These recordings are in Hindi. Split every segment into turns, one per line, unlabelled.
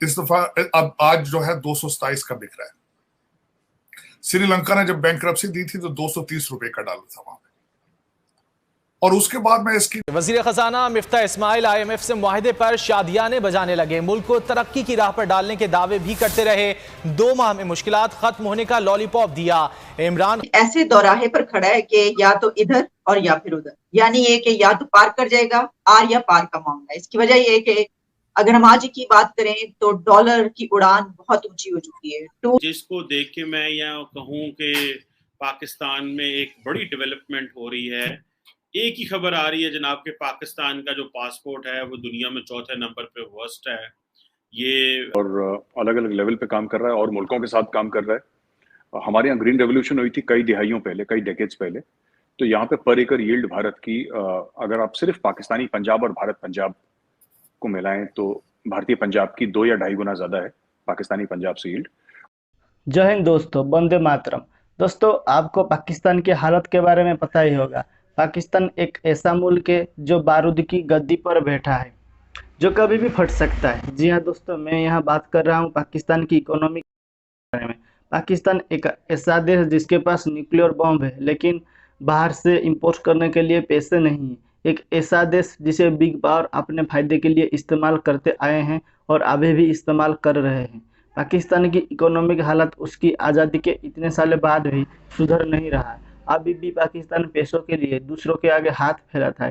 इस दफा अब आज जो है 227 का बिक रहा है। श्रीलंका ने जब बैंकरप्सी दी थी तो 230 रुपए का डॉलर था वहां पे। और उसके बाद में इसकी
वजीर खजाना मिफ्ता इस्माइल IMF से मुआहदे पर शादियाने बजाने लगे। मुल्क को तरक्की की राह पर डालने के दावे भी करते रहे। 2 माह में मुश्किलात खत्म होने का लॉलीपॉप दिया। इमरान
ऐसे दौराहे पर खड़ा है कि या तो इधर और या फिर उधर, यानी ये कि या तो पार कर जाएगा आर या पार का मामला। इसकी वजह ये है कि अगर हम आज की बात करें तो डॉलर की उड़ान बहुत ऊंची हो चुकी है।
जिसको देख के मैं यहाँ कहूँ कि पाकिस्तान में एक बड़ी डेवलपमेंट हो रही है। एक ही खबर आ रही है जनाब के पाकिस्तान का जो पासपोर्ट है वो दुनिया में 4थे नंबर पे वर्स्ट है। ये
और अलग अलग लेवल पे काम कर रहा है और मुल्कों के साथ काम कर रहा है। हमारे यहाँ ग्रीन रेवोल्यूशन हुई थी कई दिहाइयों पहले, कई डेकेड्स पहले। तो यहाँ पे पर एकड़ यील्ड भारत की, अगर आप सिर्फ पाकिस्तानी पंजाब और भारत पंजाब को मिलाएं तो भारतीय पंजाब की 2 या 2.5 गुना ज्यादा है पाकिस्तानी पंजाब से यील्ड।
जय हिंद दोस्तों, वंदे मातरम। दोस्तों, आपको पाकिस्तान की हालत के बारे में पता ही होगा। पाकिस्तान एक ऐसा मुल्क है जो बारूद की गद्दी पर बैठा है, जो कभी भी फट सकता है। जी हाँ दोस्तों, मैं यहाँ बात कर रहा हूँ पाकिस्तान की इकोनॉमी के बारे में। पाकिस्तान एक ऐसा देश जिसके पास न्यूक्लियर बॉम्ब है, लेकिन बाहर से इंपोर्ट करने के लिए पैसे नहीं है। एक ऐसा देश जिसे बिग पावर अपने फायदे के लिए इस्तेमाल करते आए हैं और अभी भी इस्तेमाल कर रहे हैं। पाकिस्तान की इकोनॉमिक हालत उसकी आज़ादी के इतने साल बाद भी सुधर नहीं रहा है। अभी भी पाकिस्तान पैसों के लिए दूसरों के आगे हाथ फैलाता है।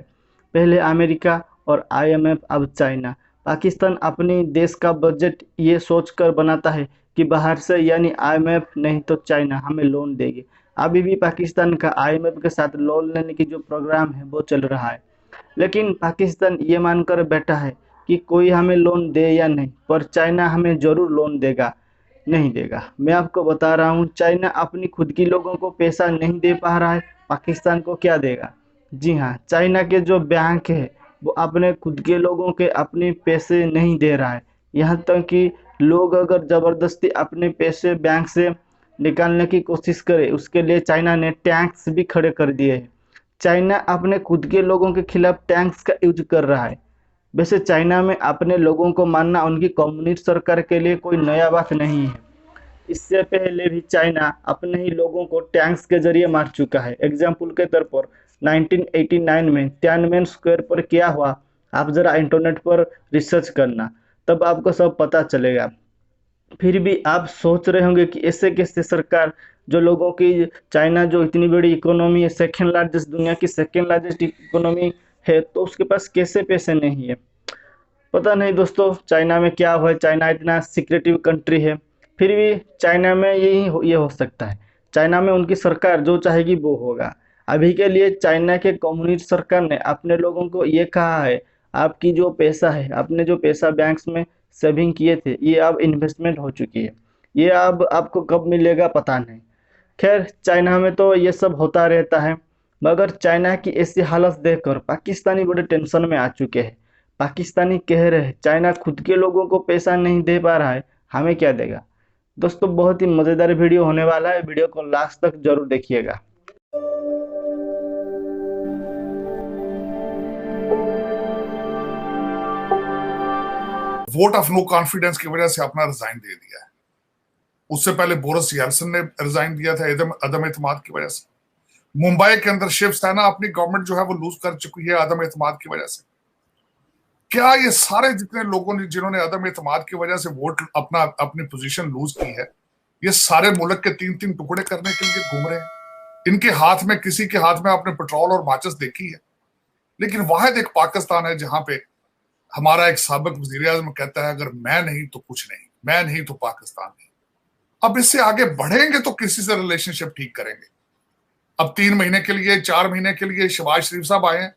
पहले अमेरिका और IMF, अब चाइना। पाकिस्तान अपने देश का बजट ये सोचकर बनाता है कि बाहर से यानी IMF नहीं तो चाइना हमें लोन देगी। अभी भी पाकिस्तान का IMF के साथ लोन लेने की जो प्रोग्राम है वो चल रहा है, लेकिन पाकिस्तान ये मानकर बैठा है कि कोई हमें लोन दे या नहीं, पर चाइना हमें ज़रूर लोन देगा। नहीं देगा। मैं आपको बता रहा हूँ, चाइना अपनी खुद की लोगों को पैसा नहीं दे पा रहा है, पाकिस्तान को क्या देगा। जी हाँ, चाइना के जो बैंक है वो अपने खुद के लोगों के अपने पैसे नहीं दे रहा है। यहाँ तक कि लोग अगर ज़बरदस्ती अपने पैसे बैंक से निकालने की कोशिश करे, उसके लिए चाइना ने टैंक्स भी खड़े कर दिए हैं। चाइना अपने खुद के लोगों के खिलाफ टैंक्स का यूज कर रहा है। वैसे चाइना में अपने लोगों को मानना उनकी कम्युनिस्ट सरकार के लिए कोई नया बात नहीं है। इससे पहले भी चाइना अपने ही लोगों को टैंक्स के जरिए मार चुका है। एग्जाम्पल के तौर पर 1989 में तियानमेन स्क्वायर पर क्या हुआ, आप ज़रा इंटरनेट पर रिसर्च करना, तब आपको सब पता चलेगा। फिर भी आप सोच रहे होंगे कि ऐसे कैसे सरकार, जो लोगों की, चाइना जो इतनी बड़ी इकोनॉमी है, सेकेंड लार्जेस्ट, दुनिया की सेकेंड लार्जेस्ट इकोनॉमी है, तो उसके पास कैसे पैसे नहीं है। पता नहीं दोस्तों, चाइना में क्या हुआ है। चाइना इतना सिक्रेटिव कंट्री है, फिर भी चाइना में ये हो सकता है। चाइना में उनकी सरकार जो चाहेगी वो होगा। अभी के लिए चाइना के कम्युनिस्ट सरकार ने अपने लोगों को ये कहा है, आपकी जो पैसा है, आपने जो पैसा बैंक्स में सेविंग किए थे, ये अब इन्वेस्टमेंट हो चुकी है, ये अब आपको कब मिलेगा पता नहीं। खैर, चाइना में तो ये सब होता रहता है, मगर चाइना की ऐसी हालत देखकर पाकिस्तानी बड़े टेंशन में आ चुके हैं। पाकिस्तानी कह रहे हैं चाइना खुद के लोगों को पैसा नहीं दे पा रहा है, हमें क्या देगा। दोस्तों, बहुत ही मज़ेदार वीडियो होने वाला है, वीडियो को लास्ट तक जरूर देखिएगा।
वोट ऑफ नो कॉन्फिडेंस की वजह से अपना रिजाइन दे दिया है। उससे पहले बोरिस यल्सन ने रिजाइन दिया था अदम एतमाद की वजह से। मुंबई के अंदर शिवसेना अपनी गवर्नमेंट जो है वो लूज कर चुकी है अदम एतमाद की वजह से। क्या ये सारे जितने लोगों ने, जिन्होंने अदम एतमाद की वजह से वोट अपनी पोजीशन लूज की है, ये सारे मुल्क के 3-3 टुकड़े करने के लिए घूम रहे हैं। इनके हाथ में, किसी के हाथ में आपने पेट्रोल और माचिस देखी है, लेकिन वाहिद एक पाकिस्तान है जहां पे हमारा एक साबिक वज़ीर-ए-आज़म कहता है, अगर मैं नहीं तो कुछ नहीं, मैं नहीं तो पाकिस्तान नहीं। अब इससे आगे बढ़ेंगे तो किसी से रिलेशनशिप ठीक करेंगे। अब 3 महीने के लिए, 4 महीने के लिए शहबाज शरीफ साहब आए हैं,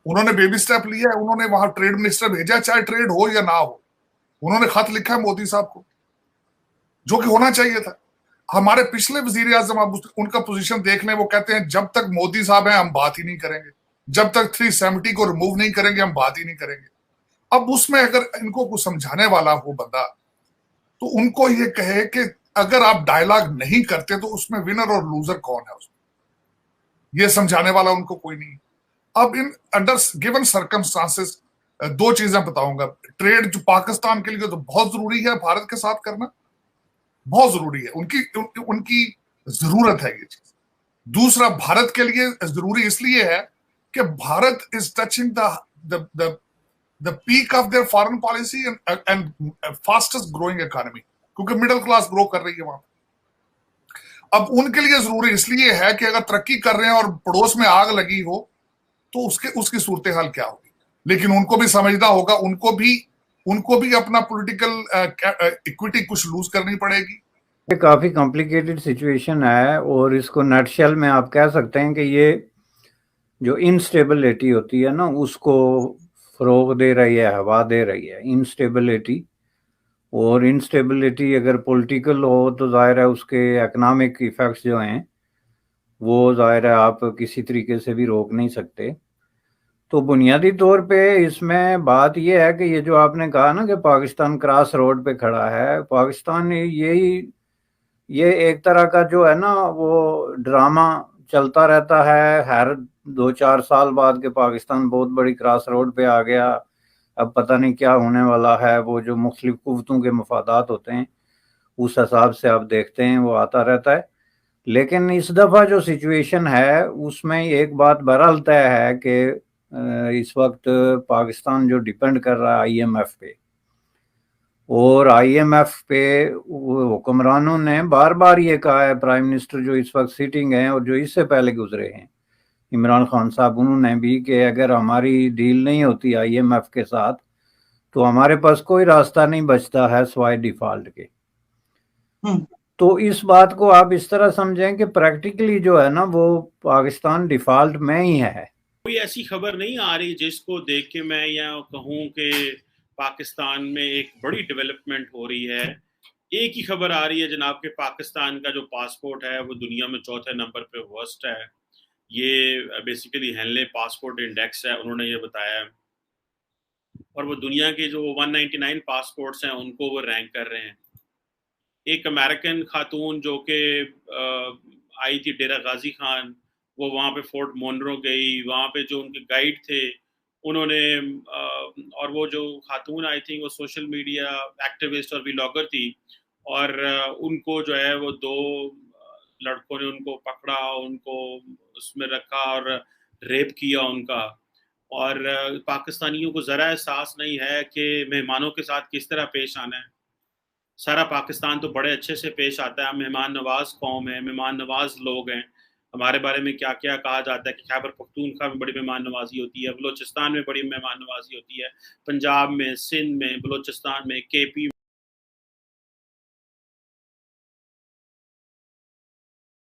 उन्होंने बेबी स्टेप लिया है, उन्होंने वहां ट्रेड मिनिस्टर भेजा, चाहे ट्रेड हो या ना हो। उन्होंने खत लिखा है मोदी साहब को, जो कि होना चाहिए था। हमारे पिछले वज़ीर-ए-आज़म, आप उनका पोजीशन देख लें, वो कहते हैं जब तक मोदी साहब हैं हम बात ही नहीं करेंगे, जब तक 370 को रिमूव नहीं करेंगे हम बात ही नहीं करेंगे। अब उसमें अगर इनको कुछ समझाने वाला हो बंदा, तो उनको ये कहे कि अगर आप डायलॉग नहीं करते तो उसमें विनर और लूजर कौन है, उसमें ये समझाने वाला उनको कोई नहीं। अब इन अंडर गिवन सर्कमस्टांसेस दो चीजें बताऊंगा। ट्रेड जो पाकिस्तान के लिए तो बहुत जरूरी है, भारत के साथ करना बहुत जरूरी है, उनकी जरूरत है ये चीज। दूसरा, भारत के लिए जरूरी इसलिए है कि Bharat is touching the peak of their foreign policy and fastest growing economy, क्योंकि मिडिल क्लास ग्रो कर रही है वहां। अब उनके लिए जरूरी इसलिए है कि अगर तरक्की कर रहे हैं और पड़ोस में आग लगी हो तो उसकी सूरत हाल क्या होगी। लेकिन उनको भी समझना होगा, उनको भी अपना पॉलिटिकल इक्विटी कुछ लूज करनी पड़ेगी।
ये काफ़ी कॉम्प्लिकेटेड सिचुएशन है और इसको नटशेल में आप कह सकते हैं कि ये जो इंस्टेबिलिटी होती है ना उसको फ़रोग दे रही है, हवा दे रही है इंस्टेबिलिटी। और इंस्टेबिलिटी अगर पॉलिटिकल हो तो ज़ाहिर है उसके इकनॉमिक इफ़ेक्ट्स जो हैं वो ज़ाहिर है आप किसी तरीके से भी रोक नहीं सकते। तो बुनियादी तौर पे इसमें बात ये है कि ये जो आपने कहा ना कि पाकिस्तान क्रॉस रोड पे खड़ा है, पाकिस्तान ये एक तरह का जो है ना वो ड्रामा चलता रहता है हर 2-4 साल बाद के पाकिस्तान बहुत बड़ी क्रॉस रोड पे आ गया, अब पता नहीं क्या होने वाला है। वो जो मुख्तलिफ कुव्वतों के मफादात होते हैं उस हिसाब से आप देखते हैं वो आता रहता है। लेकिन इस दफ़ा जो सिचुएशन है उसमें एक बात बहरहाल तय है कि इस वक्त पाकिस्तान जो डिपेंड कर रहा है आईएमएफ पे, और आईएमएफ पे हुक्मरानों ने बार बार ये कहा है, प्राइम मिनिस्टर जो इस वक्त सिटिंग हैं और जो इससे पहले गुजरे हैं इमरान खान साहब, उन्होंने भी कि अगर हमारी डील नहीं होती आईएमएफ के साथ तो हमारे पास कोई रास्ता नहीं बचता है सिवाय डिफॉल्ट के। तो इस बात को आप इस तरह समझें कि प्रैक्टिकली जो है ना वो पाकिस्तान डिफॉल्ट में ही है।
कोई ऐसी खबर नहीं आ रही जिसको देख के मैं यहाँ कहूँ कि पाकिस्तान में एक बड़ी डेवलपमेंट हो रही है। एक ही खबर आ रही है जनाब के पाकिस्तान का जो पासपोर्ट है वो दुनिया में चौथे नंबर पे वर्स्ट है। ये बेसिकली हेनले पासपोर्ट इंडेक्स है, उन्होंने ये बताया है। और वो दुनिया के जो 199 पासपोर्ट्स हैं उनको वो रैंक कर रहे हैं। एक अमेरिकन खातून जो कि आई थी डेरा गाजी खान, वो वहाँ पे फोर्ट मोनरो गई, वहाँ पे जो उनके गाइड थे उन्होंने और वो जो खातून आई थी वो सोशल मीडिया एक्टिविस्ट और व्लॉगर थी, और उनको जो है वो 2 लड़कों ने उनको पकड़ा, उनको उसमें रखा और रेप किया उनका। और पाकिस्तानियों को ज़रा एहसास नहीं है कि मेहमानों के साथ किस तरह पेश आना है। सारा पाकिस्तान तो बड़े अच्छे से पेश आता है, मेहमान नवाज कौम है, मेहमान नवाज लोग हैं। हमारे बारे में क्या क्या कहा जाता है कि खैबर पख्तूनख्वा में बड़ी मेहमान नवाजी होती है, बलोचिस्तान में बड़ी मेहमान नवाजी होती है, पंजाब में, सिंध में, बलोचिस्तान में, केपी